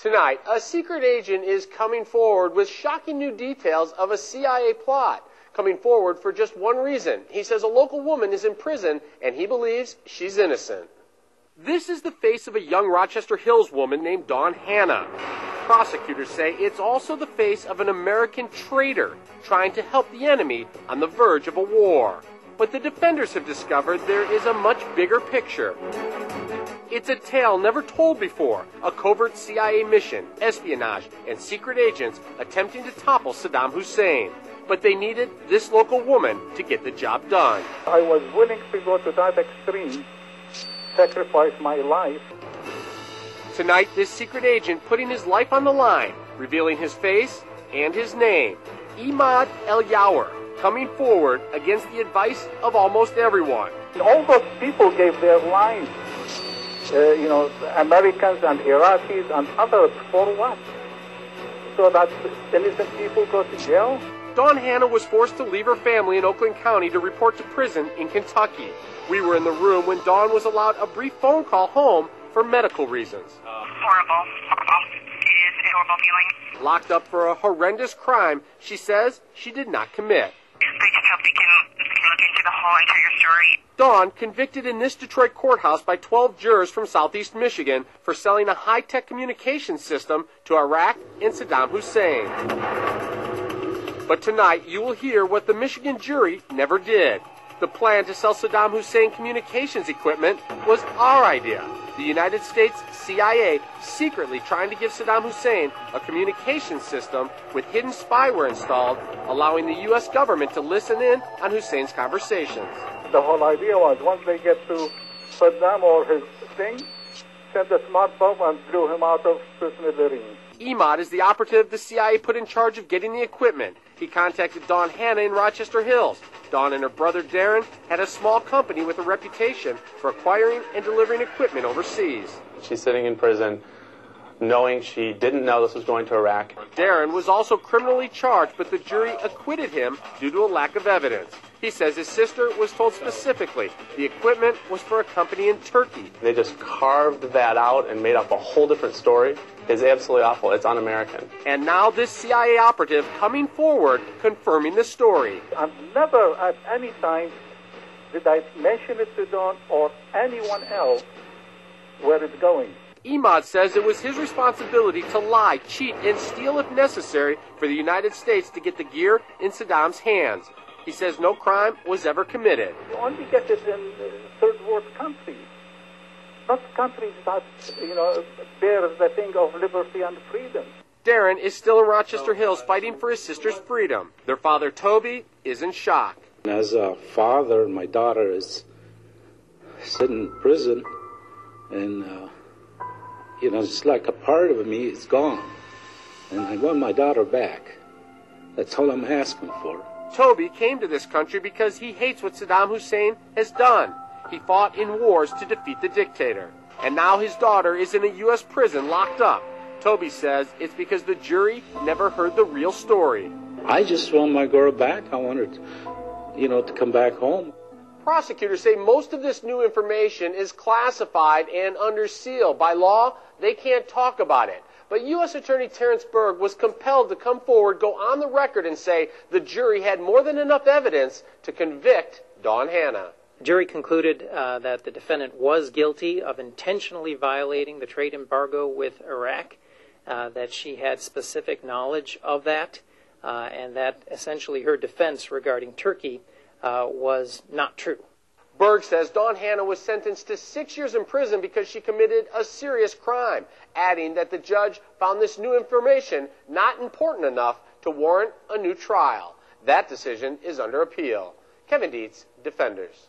Tonight, a secret agent is coming forward with shocking new details of a CIA plot. Coming forward for just one reason. He says a local woman is in prison and he believes she's innocent. This is the face of a young Rochester Hills woman named Dawn Hanna. Prosecutors say it's also the face of an American traitor trying to help the enemy on the verge of a war. But the defenders have discovered there is a much bigger picture. It's a tale never told before, a covert CIA mission, espionage, and secret agents attempting to topple Saddam Hussein. But they needed this local woman to get the job done. I was willing to go to that extreme, sacrifice my life. Tonight, this secret agent putting his life on the line, revealing his face and his name. Imad El-Yawer, coming forward against the advice of almost everyone. All those people gave their lives, Americans and Iraqis and others, for what? So that innocent people go to jail? Dawn Hanna was forced to leave her family in Oakland County to report to prison in Kentucky. We were in the room when Dawn was allowed a brief phone call home for medical reasons. Horrible. It is a horrible feeling. Locked up for a horrendous crime she says she did not commit. I just hope they can look into the whole entire story. Dawn, convicted in this Detroit courthouse by 12 jurors from Southeast Michigan for selling a high-tech communication system to Iraq and Saddam Hussein. But tonight, you will hear what the Michigan jury never did. The plan to sell Saddam Hussein communications equipment was our idea. The United States CIA secretly trying to give Saddam Hussein a communication system with hidden spyware installed, allowing the U.S. government to listen in on Hussein's conversations. The whole idea was once they get to Saddam or his thing, sent a smart bomb and blew him out of smithereens. Imad is the operative the CIA put in charge of getting the equipment. He contacted Dawn Hanna in Rochester Hills. Dawn and her brother Darren had a small company with a reputation for acquiring and delivering equipment overseas. She's sitting in prison knowing she didn't know this was going to Iraq. Darren was also criminally charged, but the jury acquitted him due to a lack of evidence. He says his sister was told specifically the equipment was for a company in Turkey. They just carved that out and made up a whole different story. It's absolutely awful. It's un-American. And now this CIA operative coming forward confirming the story. And never at any time did I mention it to Dawn or anyone else where it's going. Imad says it was his responsibility to lie, cheat, and steal if necessary for the United States to get the gear in Saddam's hands. He says no crime was ever committed. You only get it in third world countries. Not countries that, bear the thing of liberty and freedom. Darren is still in Rochester Hills fighting for his sister's freedom. Their father, Toby, is in shock. As a father, my daughter is sitting in prison, and, it's like a part of me is gone. And I want my daughter back. That's all I'm asking for. Toby came to this country because he hates what Saddam Hussein has done. He fought in wars to defeat the dictator. And now his daughter is in a U.S. prison locked up. Toby says it's because the jury never heard the real story. I just want my girl back. I want her to come back home. Prosecutors say most of this new information is classified and under seal. By law, they can't talk about it. But U.S. Attorney Terrence Berg was compelled to come forward, go on the record, and say the jury had more than enough evidence to convict Dawn Hanna. The jury concluded that the defendant was guilty of intentionally violating the trade embargo with Iraq, that she had specific knowledge of that, and that essentially her defense regarding Turkey was not true. Berg says Dawn Hanna was sentenced to 6 years in prison because she committed a serious crime, adding that the judge found this new information not important enough to warrant a new trial. That decision is under appeal. Kevin Dietz, Defenders.